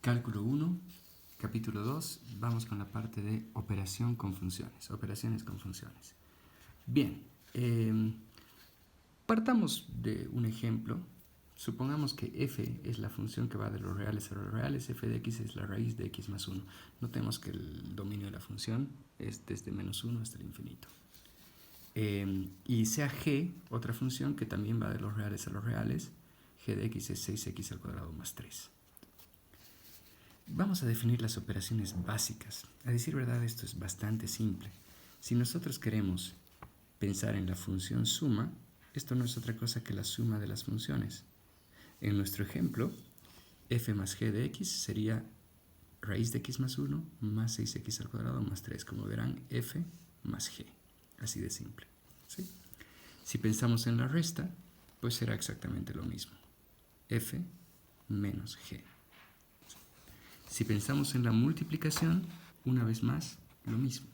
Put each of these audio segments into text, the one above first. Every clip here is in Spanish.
Cálculo 1, capítulo 2, vamos con la parte de operación con funciones, operaciones con funciones. Bien, partamos de un ejemplo. Supongamos que f es la función que va de los reales a los reales, f de x es la raíz de x más 1. Notemos que el dominio de la función es desde menos 1 hasta el infinito. Y sea g, otra función que también va de los reales a los reales, g de x es 6x al cuadrado más 3. Vamos a definir las operaciones básicas. A decir verdad, esto es bastante simple. Si nosotros queremos pensar en la función suma, esto no es otra cosa que la suma de las funciones. En nuestro ejemplo, f más g de x sería raíz de x más 1 más 6x al cuadrado más 3. Como verán, f más g. Así de simple. ¿Sí? Si pensamos en la resta, pues será exactamente lo mismo. f menos g. Si pensamos en la multiplicación, una vez más, lo mismo.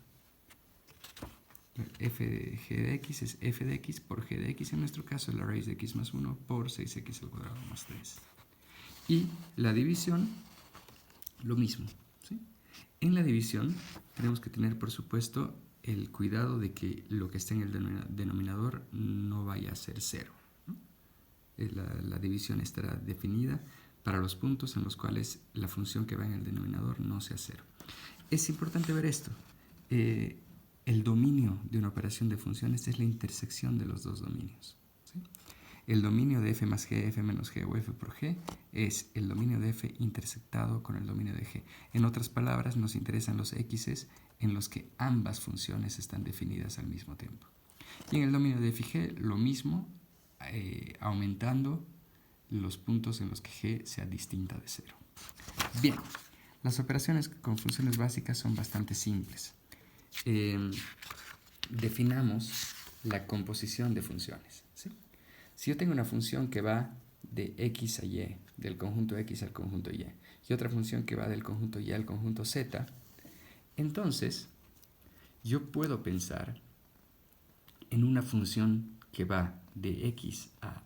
F de g de x es f de x por g de x, en nuestro caso es la raíz de x más 1 por 6x al cuadrado más 3. Y la división, lo mismo. ¿Sí? En la división tenemos que tener, por supuesto, el cuidado de que lo que esté en el denominador no vaya a ser 0. ¿No? La división estará definida para los puntos en los cuales la función que va en el denominador no sea 0. Es importante ver esto. El dominio de una operación de funciones es la intersección de los dos dominios. ¿Sí? El dominio de f más g, f menos g o f por g es el dominio de f intersectado con el dominio de g. En otras palabras, nos interesan los x's en los que ambas funciones están definidas al mismo tiempo. Y en el dominio de f y g, lo mismo, aumentando los puntos en los que g sea distinta de 0. Bien, las operaciones con funciones básicas son bastante simples. Definamos la composición de funciones. ¿Sí? Si yo tengo una función que va de x a y, del conjunto x al conjunto y otra función que va del conjunto y al conjunto z, entonces yo puedo pensar en una función que va de x a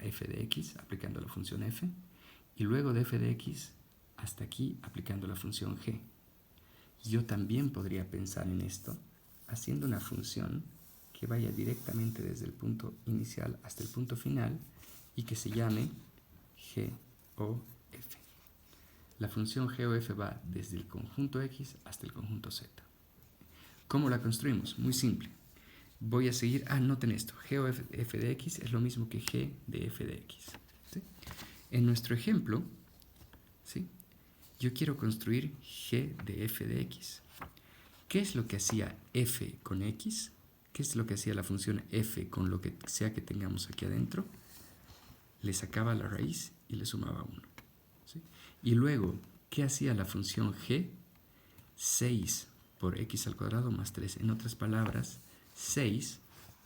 f de x, aplicando la función f, y luego de f de x hasta aquí, aplicando la función g. Yo también podría pensar en esto haciendo una función que vaya directamente desde el punto inicial hasta el punto final y que se llame g o f. La función g o f va desde el conjunto x hasta el conjunto z. ¿Cómo la construimos? Muy simple. Voy a seguir, noten esto, g o f de x es lo mismo que g de f de x. ¿Sí? En nuestro ejemplo, ¿sí?, yo quiero construir g de f de x. ¿Qué es lo que hacía f con x? ¿Qué es lo que hacía la función f con lo que sea que tengamos aquí adentro? Le sacaba la raíz y le sumaba 1. ¿Sí? Y luego, ¿qué hacía la función g? 6 por x al cuadrado más 3. En otras palabras, 6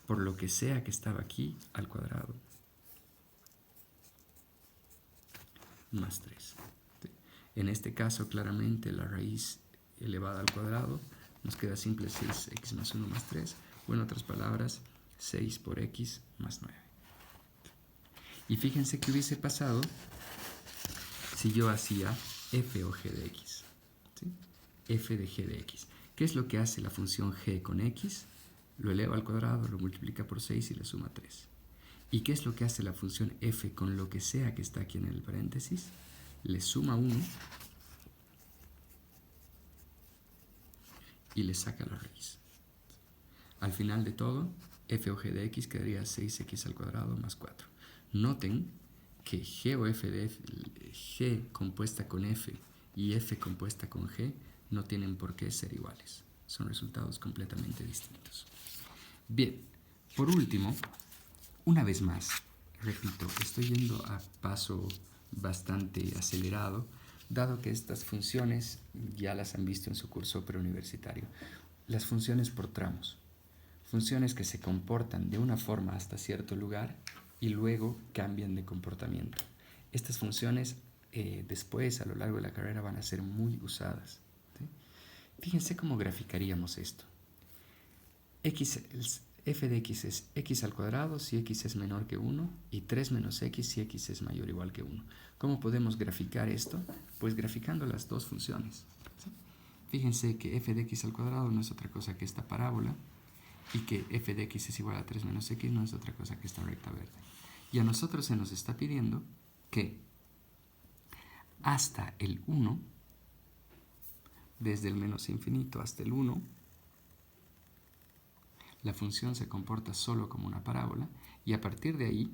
por lo que sea que estaba aquí al cuadrado más 3. ¿Sí? En este caso, claramente, la raíz elevada al cuadrado nos queda simple 6x más 1 más 3, o en otras palabras, 6 por x más 9. Y fíjense qué hubiese pasado si yo hacía f o g de x. ¿Sí? F de g de x. ¿Qué es lo que hace la función g con x? Lo eleva al cuadrado, lo multiplica por 6 y le suma 3. ¿Y qué es lo que hace la función f con lo que sea que está aquí en el paréntesis? Le suma 1 y le saca la raíz. Al final de todo, f o g de x quedaría 6x al cuadrado más 4. Noten que g o f de g compuesta con f y f compuesta con g no tienen por qué ser iguales. Son resultados completamente distintos. Bien, por último, una vez más, repito, estoy yendo a paso bastante acelerado, dado que estas funciones ya las han visto en su curso preuniversitario. Las funciones por tramos. Funciones que se comportan de una forma hasta cierto lugar y luego cambian de comportamiento. Estas funciones después, a lo largo de la carrera, van a ser muy usadas. ¿Sí? Fíjense cómo graficaríamos esto. f de x es x al cuadrado si x es menor que 1 y 3 menos x si x es mayor o igual que 1. ¿Cómo podemos graficar esto? Pues graficando las dos funciones. ¿Sí? Fíjense que f de x al cuadrado no es otra cosa que esta parábola y que f de x es igual a 3 menos x no es otra cosa que esta recta verde. Y a nosotros se nos está pidiendo que hasta el 1, desde el menos infinito hasta el 1, la función se comporta solo como una parábola y a partir de ahí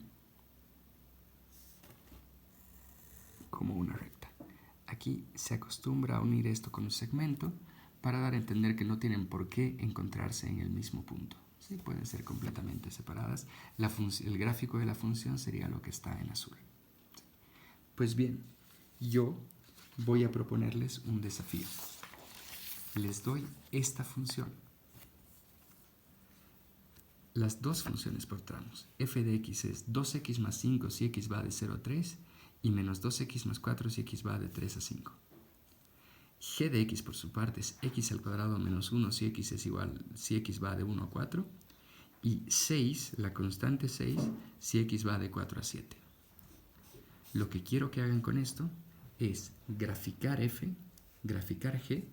como una recta. Aquí se acostumbra a unir esto con un segmento para dar a entender que no tienen por qué encontrarse en el mismo punto. ¿Sí? Pueden ser completamente separadas. El gráfico de la función sería lo que está en azul. ¿Sí? Pues bien, yo voy a proponerles un desafío. Les doy esta función. Las dos funciones por tramos. F de x es 2x más 5 si x va de 0 a 3 y menos 2x más 4 si x va de 3 a 5. G de x por su parte es x al cuadrado menos 1 si x va de 1 a 4 y 6, la constante 6, si x va de 4 a 7. Lo que quiero que hagan con esto es graficar f, graficar g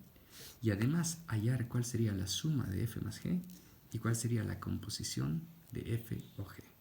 y además hallar cuál sería la suma de f más g y cuál sería la composición de f o g.